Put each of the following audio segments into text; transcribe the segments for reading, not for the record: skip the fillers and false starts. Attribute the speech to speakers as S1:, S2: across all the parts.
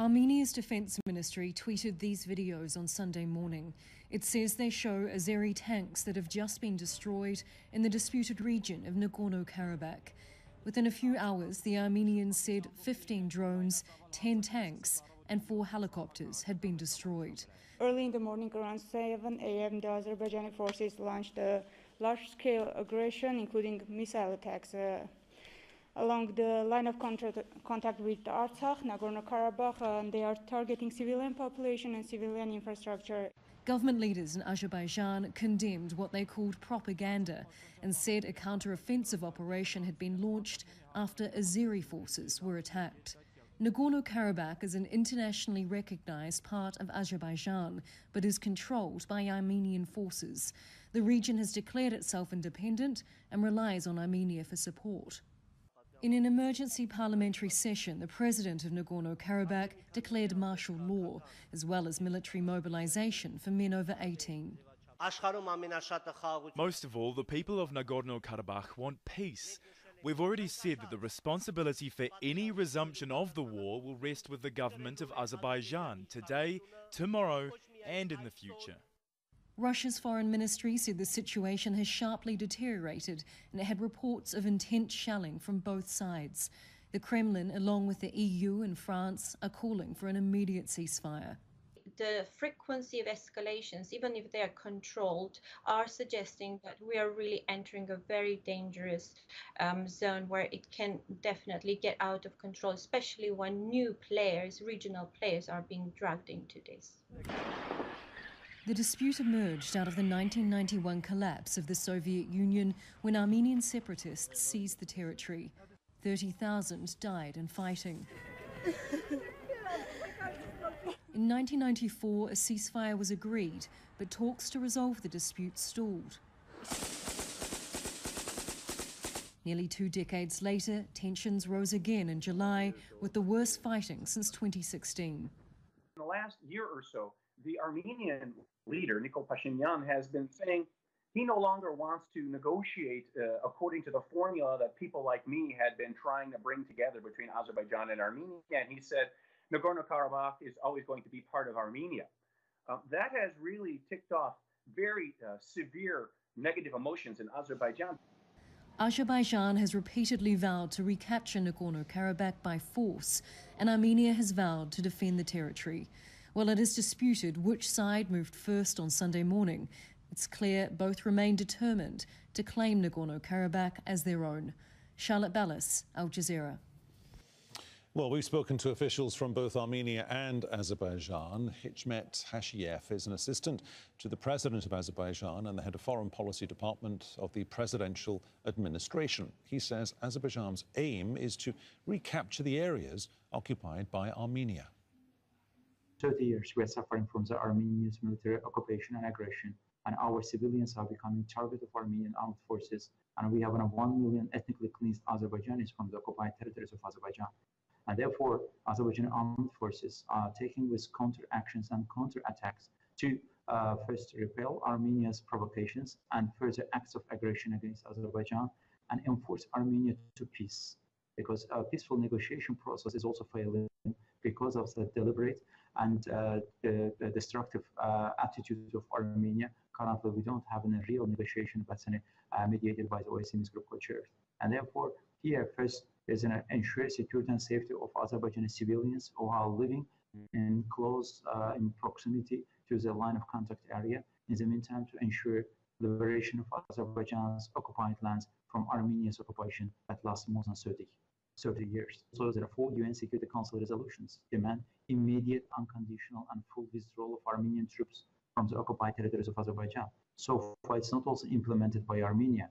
S1: Armenia's defense ministry tweeted these videos on Sunday morning. It says they show Azeri tanks that have just been destroyed in the disputed region of Nagorno-Karabakh. Within a few hours, the Armenians said 15 drones, 10 tanks and 4 helicopters had been destroyed.
S2: Early in the morning, around 7 a.m., the Azerbaijani forces launched a large-scale aggression, including missile attacks along the line of contact with Artsakh, Nagorno-Karabakh, and they are targeting civilian population and civilian infrastructure.
S1: Government leaders in Azerbaijan condemned what they called propaganda and said a counter-offensive operation had been launched after Azeri forces were attacked. Nagorno-Karabakh is an internationally recognized part of Azerbaijan, but is controlled by Armenian forces. The region has declared itself independent and relies on Armenia for support. In an emergency parliamentary session, the president of Nagorno-Karabakh declared martial law, as well as military mobilization for men over 18.
S3: Most of all, the people of Nagorno-Karabakh want peace. We've already said that the responsibility for any resumption of the war will rest with the government of Azerbaijan today, tomorrow, and in the future.
S1: Russia's foreign ministry said the situation has sharply deteriorated and it had reports of intense shelling from both sides. The Kremlin, along with the EU and France, are calling for an immediate ceasefire.
S4: The frequency of escalations, even if they are controlled, are suggesting that we are really entering a very dangerous zone where it can definitely get out of control, especially when new players, regional players, are being dragged into this.
S1: The dispute emerged out of the 1991 collapse of the Soviet Union when Armenian separatists seized the territory. 30,000 died in fighting. In 1994, a ceasefire was agreed, but talks to resolve the dispute stalled. Nearly 2 decades later, tensions rose again in July, with the worst fighting since 2016.
S5: In the last year or so, the Armenian leader, Nikol Pashinyan, has been saying he no longer wants to negotiate according to the formula that people like me had been trying to bring together between Azerbaijan and Armenia. And he said Nagorno-Karabakh is always going to be part of Armenia. That has really ticked off very severe negative emotions in Azerbaijan.
S1: Azerbaijan has repeatedly vowed to recapture Nagorno-Karabakh by force, and Armenia has vowed to defend the territory. While it is disputed which side moved first on Sunday morning, it's clear both remain determined to claim Nagorno-Karabakh as their own. Charlotte Ballas, Al Jazeera.
S6: Well, we've spoken to officials from both Armenia and Azerbaijan. Hikmet Hashiev is an assistant to the president of Azerbaijan and the head of foreign policy department of the presidential administration. He says Azerbaijan's aim is to recapture the areas occupied by Armenia.
S7: 30 years we are suffering from the Armenians' military occupation and aggression, and our civilians are becoming target of Armenian armed forces, and we have 1 million ethnically cleansed Azerbaijanis from the occupied territories of Azerbaijan. And therefore, Azerbaijani armed forces are taking with counter-actions and counter-attacks to first repel Armenia's provocations and further acts of aggression against Azerbaijan and enforce Armenia to peace. Because a peaceful negotiation process is also failing because of the deliberate and the destructive attitude of Armenia. Currently, we don't have a real negotiation that's mediated by the OSCE Minsk Group co-chairs. And therefore, here first is to ensure security and safety of Azerbaijani civilians who are living in close in proximity to the line of contact area. In the meantime, to ensure liberation of Azerbaijan's occupied lands from Armenia's occupation that lasts more than 30 years. So there are 4 UN Security Council resolutions demand immediate, unconditional and full withdrawal of Armenian troops from the occupied territories of Azerbaijan. So far, it's not also implemented by Armenia.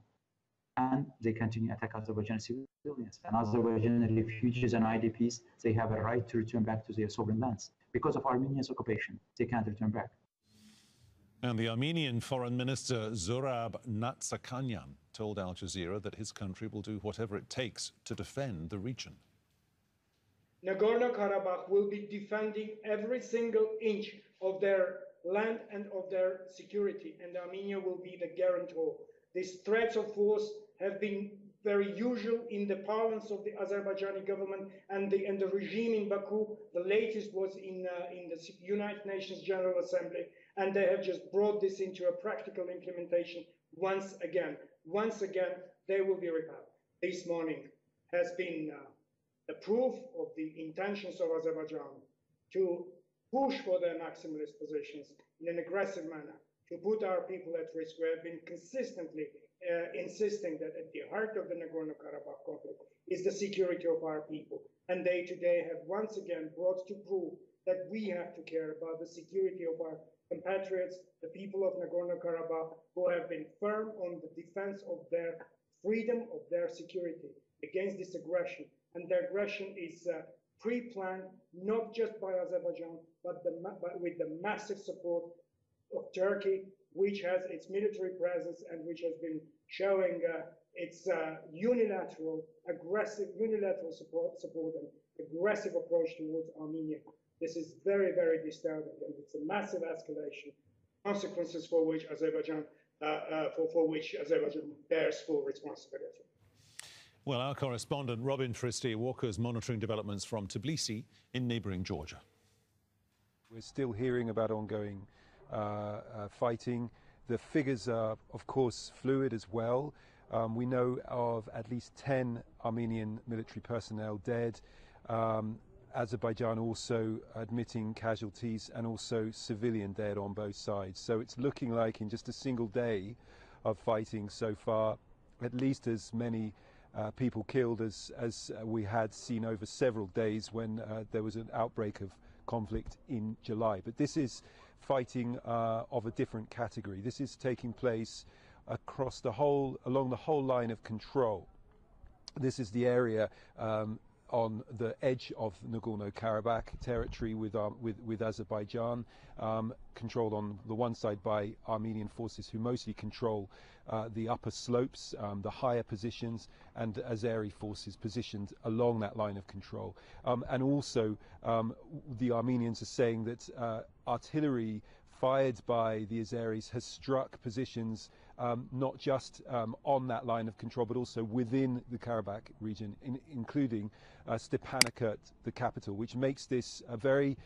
S7: And they continue to attack Azerbaijani civilians. And Azerbaijani refugees and IDPs, they have a right to return back to their sovereign lands. Because of Armenia's occupation, they can't return back.
S6: And the Armenian Foreign Minister Zurab Natsakanyan told Al Jazeera that his country will do whatever it takes to defend the region.
S8: Nagorno-Karabakh will be defending every single inch of their land and of their security, and Armenia will be the guarantor. These threats of force have been very usual in the parlance of the Azerbaijani government and the regime in Baku. The latest was in the United Nations General Assembly, and they have just brought this into a practical implementation once again. Once again, they will be repelled. This morning has been the proof of the intentions of Azerbaijan to push for their maximalist positions in an aggressive manner, to put our people at risk. We have been consistently insisting that at the heart of the Nagorno-Karabakh conflict is the security of our people. And they today have once again brought to prove that we have to care about the security of our compatriots, the people of Nagorno-Karabakh, who have been firm on the defense of their freedom, of their security against this aggression. And the aggression is pre-planned, not just by Azerbaijan, but with the massive support of Turkey, which has its military presence and which has been showing its unilateral support and aggressive approach towards Armenia. This is very, very disturbing, and it's a massive escalation, consequences for which Azerbaijan bears full responsibility.
S6: Well, our correspondent Robin Walker is monitoring developments from Tbilisi in neighbouring Georgia.
S9: We're still hearing about ongoing fighting. The figures are, of course, fluid as well. We know of at least 10 Armenian military personnel dead. Azerbaijan also admitting casualties and also civilian dead on both sides. So it's looking like in just a single day of fighting so far, at least as many people killed as we had seen over several days when there was an outbreak of conflict in July. But this is fighting of a different category. This is taking place across along the whole line of control. This is the area on the edge of Nagorno-Karabakh territory with Azerbaijan, controlled on the one side by Armenian forces who mostly control the upper slopes, the higher positions, and Azeri forces positioned along that line of control. And also the Armenians are saying that artillery fired by the Azeris has struck positions not just on that line of control, but also within the Karabakh region, including Stepanakert, the capital, which makes this a very